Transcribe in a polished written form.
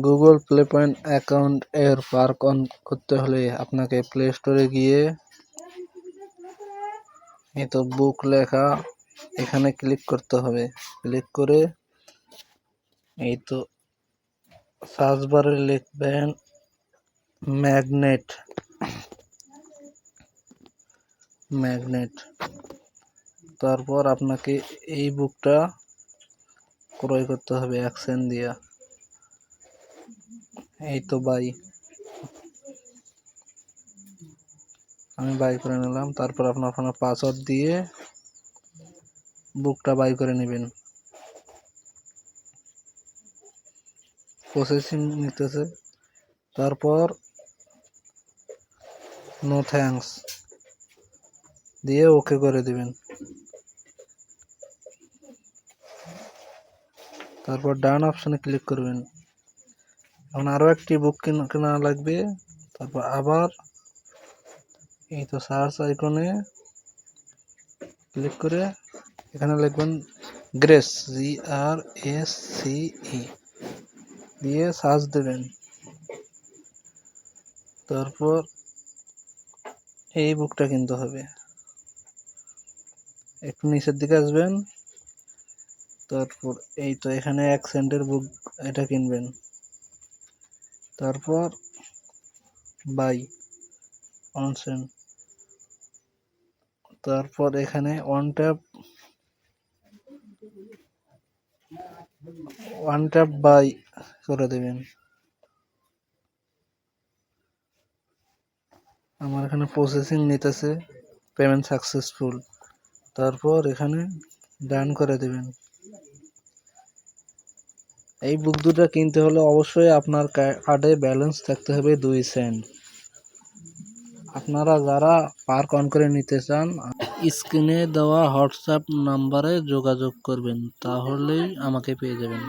Google play point account এর park on করতে হলে আপনাকে প্লে স্টোরে গিয়ে এই তো বুক লেখা এখানে ক্লিক করতে হবে। ক্লিক করে এই তো সার্চ বারে লিখবেন ম্যাগনেট। তারপর আপনাকে এই বুকটা ক্রয় করতে হবে অ্যাকশন দিয়া। এই তো আমি বাই করে নিলাম। তারপর আপনার পাসওয়ার্ড দিয়ে বুকটা বাই করে নেবেন। প্রসেসিং নিতেছে, তারপর নো থ্যাঙ্কস দিয়ে ওকে করে দিবেন। তারপর ডান অপশনে ক্লিক করবেন। এখন আরো একটি বুক কেনা লাগবে। তারপর আবার এই তো সার্চ আইকনে ক্লিক করে এখানে লিখবেন গ্রেস GRACE দিয়ে সার্চ দেবেন। তারপর এই বুকটা কিনতে হবে। একটু নিচের দিকে আসবেন, তারপর এই তো এখানে অ্যাকসেন্টের বুক এটা কিনবেন। তারপর বাই অনসেন, তারপর এখানে ওয়ান ট্যাপ বাই করে দেবেন। আমার এখানে প্রসেসিং নিতেছে, পেমেন্ট সাকসেসফুল। তারপর এখানে ডান করে দেবেন। এই বুক দুটো কিনতে হলে অবশ্যই আপনার কার্ডে ব্যালেন্স থাকতে হবে 2 সেন্ট। আপনারা যারা পার্ক অন করে নিতে চান স্ক্রিনে দেওয়া হোয়াটসঅ্যাপ নাম্বারে যোগাযোগ করবেন, তাহলেই আমাকে পেয়ে যাবেন।